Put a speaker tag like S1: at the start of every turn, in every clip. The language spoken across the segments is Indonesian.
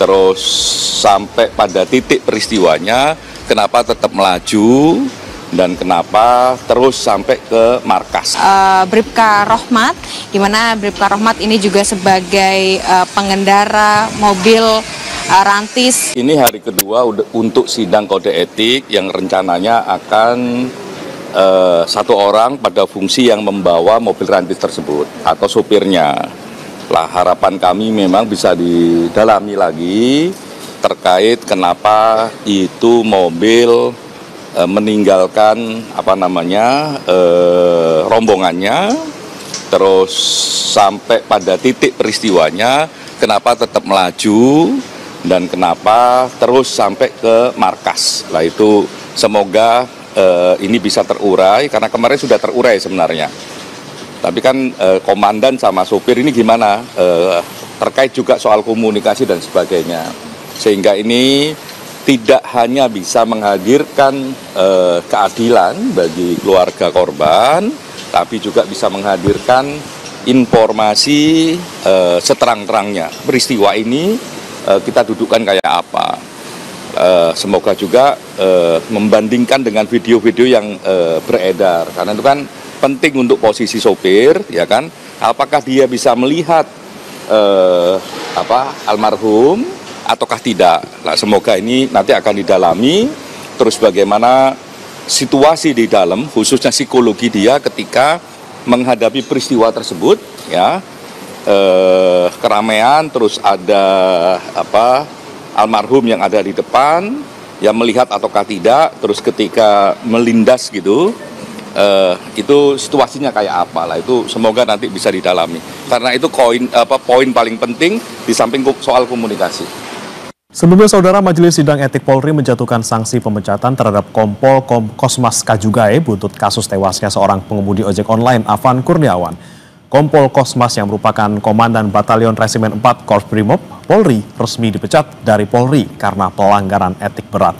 S1: terus sampai pada titik peristiwanya, kenapa tetap melaju, dan kenapa terus sampai ke markas.
S2: Bribka Rohmat, di mana Bribka Rohmat ini juga sebagai pengendara mobil rantis.
S1: Ini hari kedua untuk sidang kode etik yang rencananya akan satu orang pada fungsi yang membawa mobil rantis tersebut atau sopirnya. Lah, harapan kami memang bisa didalami lagi terkait kenapa itu mobil meninggalkan rombongannya, terus sampai pada titik peristiwanya, kenapa tetap melaju, dan kenapa terus sampai ke markas. Lah, itu semoga ini bisa terurai, karena kemarin sudah terurai sebenarnya. Tapi kan komandan sama sopir ini gimana, terkait juga soal komunikasi dan sebagainya. Sehingga ini tidak hanya bisa menghadirkan keadilan bagi keluarga korban, tapi juga bisa menghadirkan informasi seterang-terangnya. Peristiwa ini kita dudukkan kayak apa. Semoga juga membandingkan dengan video-video yang beredar, karena itu kan penting untuk posisi sopir, ya kan? Apakah dia bisa melihat almarhum ataukah tidak? Nah, semoga ini nanti akan didalami, terus bagaimana situasi di dalam, khususnya psikologi dia ketika menghadapi peristiwa tersebut, ya, keramaian, terus ada almarhum yang ada di depan, yang melihat ataukah tidak, terus ketika melindas gitu, itu situasinya kayak apa. Lah, itu semoga nanti bisa didalami, karena itu poin paling penting di samping soal komunikasi.
S3: Sebelumnya, Saudara, Majelis Sidang Etik Polri menjatuhkan sanksi pemecatan terhadap Kompol Kosmas Kajugae buntut kasus tewasnya seorang pengemudi ojek online, Afan Kurniawan. Kompol Kosmas yang merupakan Komandan Batalion Resimen 4 Korps Brimob Polri resmi dipecat dari Polri karena pelanggaran etik berat.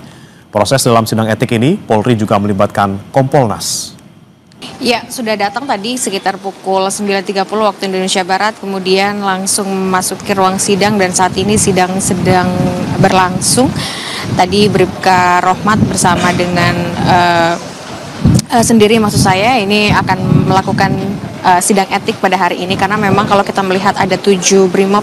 S3: Proses dalam sidang etik ini, Polri juga melibatkan Kompolnas.
S2: Ya, sudah datang tadi sekitar pukul 9.30 waktu Indonesia Barat, kemudian langsung masuk ke ruang sidang dan saat ini sidang sedang berlangsung. Tadi Bribka Rohmat bersama dengan sendiri, maksud saya, ini akan melakukan sidang etik pada hari ini, karena memang kalau kita melihat ada 7 Brimob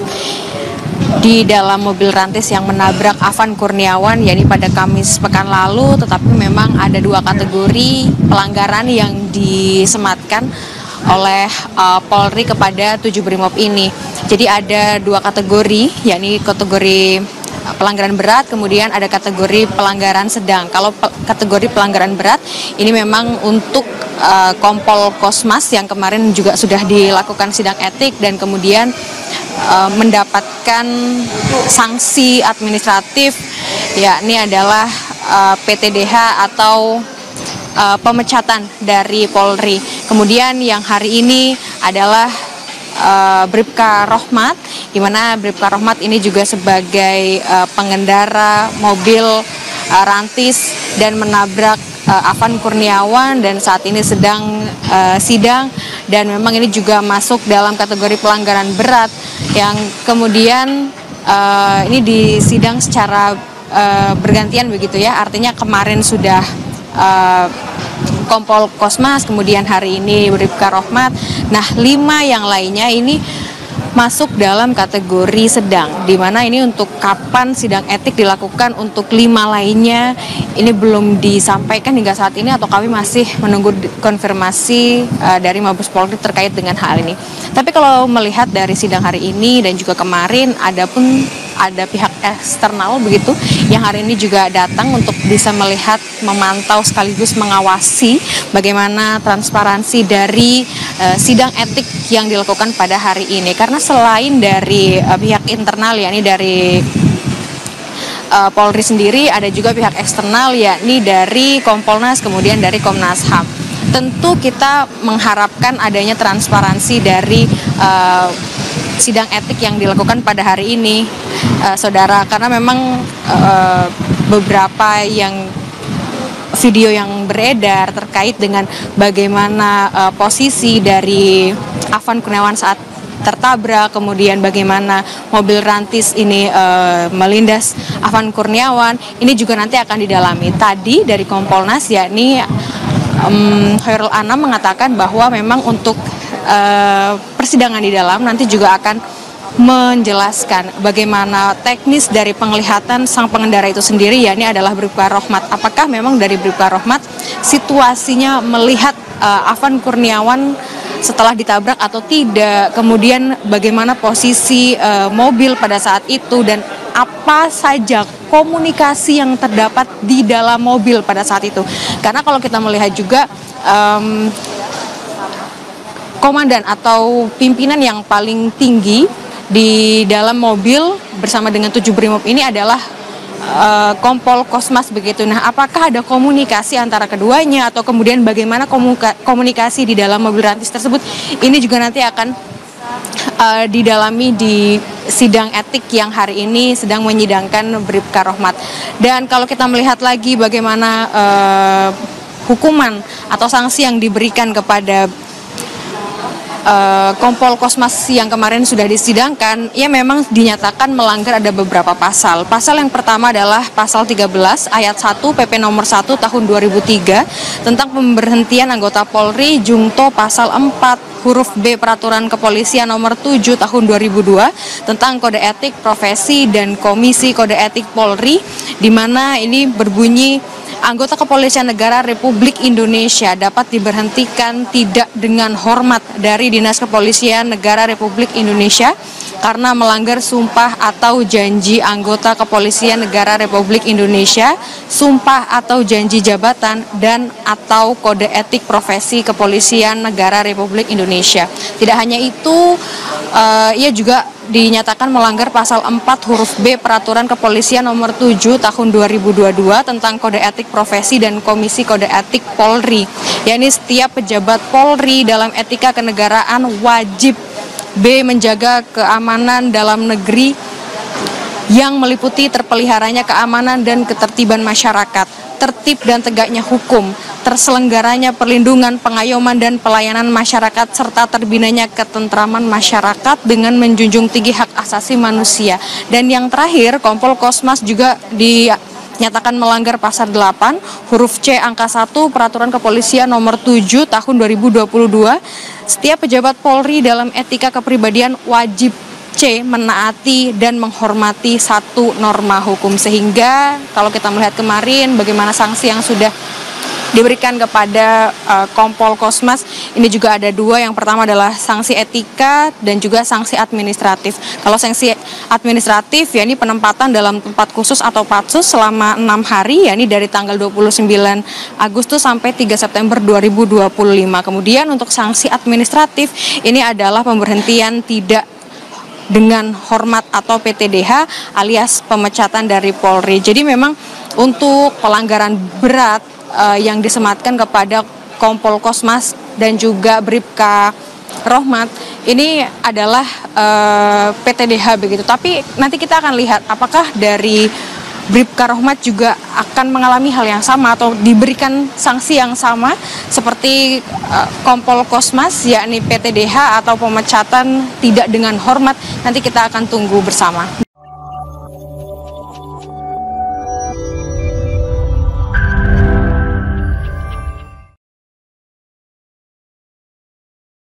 S2: di dalam mobil rantis yang menabrak Afan Kurniawan, yakni pada Kamis pekan lalu, tetapi memang ada 2 kategori pelanggaran yang disematkan oleh Polri kepada 7 Brimob ini. Jadi ada 2 kategori, yakni kategori pelanggaran berat, kemudian ada kategori pelanggaran sedang. Kalau kategori pelanggaran berat ini memang untuk Kompol Kosmas yang kemarin juga sudah dilakukan sidang etik dan kemudian mendapatkan sanksi administratif, yakni adalah PTDH atau pemecatan dari Polri. Kemudian yang hari ini adalah Bribka Rohmat, di mana Bribka Rohmat ini juga sebagai pengendara mobil rantis dan menabrak Afan Kurniawan dan saat ini sedang sidang, dan memang ini juga masuk dalam kategori pelanggaran berat yang kemudian ini disidang secara bergantian begitu ya, artinya kemarin sudah Kompol Kosmas, kemudian hari ini Bribka Rohmat. Nah, 5 yang lainnya ini masuk dalam kategori sedang, di mana ini untuk kapan sidang etik dilakukan untuk 5 lainnya ini belum disampaikan hingga saat ini, atau kami masih menunggu konfirmasi dari Mabes Polri terkait dengan hal ini. Tapi kalau melihat dari sidang hari ini dan juga kemarin, ada pihak eksternal begitu yang hari ini juga datang untuk bisa melihat, memantau sekaligus mengawasi bagaimana transparansi dari sidang etik yang dilakukan pada hari ini. Karena selain dari pihak internal, yakni dari Polri sendiri, ada juga pihak eksternal, yakni dari Kompolnas, kemudian dari Komnas HAM. Tentu kita mengharapkan adanya transparansi dari sidang etik yang dilakukan pada hari ini, Saudara, karena memang beberapa video yang beredar terkait dengan bagaimana posisi dari Afan Kurniawan saat tertabrak, kemudian bagaimana mobil rantis ini melindas Afan Kurniawan, ini juga nanti akan didalami. Tadi dari Kompolnas yakni Khairul Anam mengatakan bahwa memang untuk persidangan di dalam nanti juga akan menjelaskan bagaimana teknis dari penglihatan sang pengendara itu sendiri, yakni adalah Bribka Rohmat. Apakah memang dari Bribka Rohmat situasinya melihat Afan Kurniawan setelah ditabrak atau tidak, kemudian bagaimana posisi mobil pada saat itu, dan apa saja komunikasi yang terdapat di dalam mobil pada saat itu. Karena kalau kita melihat juga komandan atau pimpinan yang paling tinggi di dalam mobil bersama dengan 7 Brimob ini adalah Kompol Kosmas begitu. Nah, apakah ada komunikasi antara keduanya atau kemudian bagaimana komunikasi di dalam mobil rantis tersebut? Ini juga nanti akan didalami di sidang etik yang hari ini sedang menyidangkan Bribka Rohmat. Dan kalau kita melihat lagi bagaimana hukuman atau sanksi yang diberikan kepada Kompol Kosmas yang kemarin sudah disidangkan, ya memang dinyatakan melanggar ada beberapa pasal. Pasal yang pertama adalah pasal 13 ayat 1 PP nomor 1 tahun 2003 tentang pemberhentian anggota Polri, jungto pasal 4 huruf B Peraturan Kepolisian nomor 7 tahun 2002 tentang kode etik profesi dan Komisi Kode Etik Polri, di mana ini berbunyi anggota Kepolisian Negara Republik Indonesia dapat diberhentikan tidak dengan hormat dari Dinas Kepolisian Negara Republik Indonesia karena melanggar sumpah atau janji anggota Kepolisian Negara Republik Indonesia, sumpah atau janji jabatan, dan atau kode etik profesi Kepolisian Negara Republik Indonesia. Tidak hanya itu, ia juga dinyatakan melanggar pasal 4 huruf B Peraturan Kepolisian nomor 7 tahun 2022 tentang kode etik profesi dan Komisi Kode Etik Polri, yakni setiap pejabat Polri dalam etika kenegaraan wajib B. menjaga keamanan dalam negeri yang meliputi terpeliharanya keamanan dan ketertiban masyarakat, tertib dan tegaknya hukum, terselenggaranya perlindungan, pengayoman dan pelayanan masyarakat, serta terbinanya ketentraman masyarakat dengan menjunjung tinggi hak asasi manusia. Dan yang terakhir, Kompol Kosmas juga dinyatakan melanggar pasal 8 huruf C angka 1 Peraturan Kepolisian nomor 7 tahun 2022. Setiap pejabat Polri dalam etika kepribadian wajib C. menaati dan menghormati satu norma hukum. Sehingga kalau kita melihat kemarin bagaimana sanksi yang sudah diberikan kepada Kompol Kosmas, ini juga ada dua. Yang pertama adalah sanksi etika dan juga sanksi administratif. Kalau sanksi administratif, yakni penempatan dalam tempat khusus atau patsus selama 6 hari, yakni dari tanggal 29 Agustus sampai 3 September 2025. Kemudian untuk sanksi administratif, ini adalah pemberhentian tidak dengan hormat atau PTDH alias pemecatan dari Polri. Jadi memang untuk pelanggaran berat yang disematkan kepada Kompol Kosmas dan juga Bribka Rohmat ini adalah PTDH begitu. Tapi nanti kita akan lihat apakah dari Bribka Rohmat juga akan mengalami hal yang sama atau diberikan sanksi yang sama seperti Kompol Kosmas, yakni PTDH atau pemecatan tidak dengan hormat. Nanti kita akan tunggu bersama.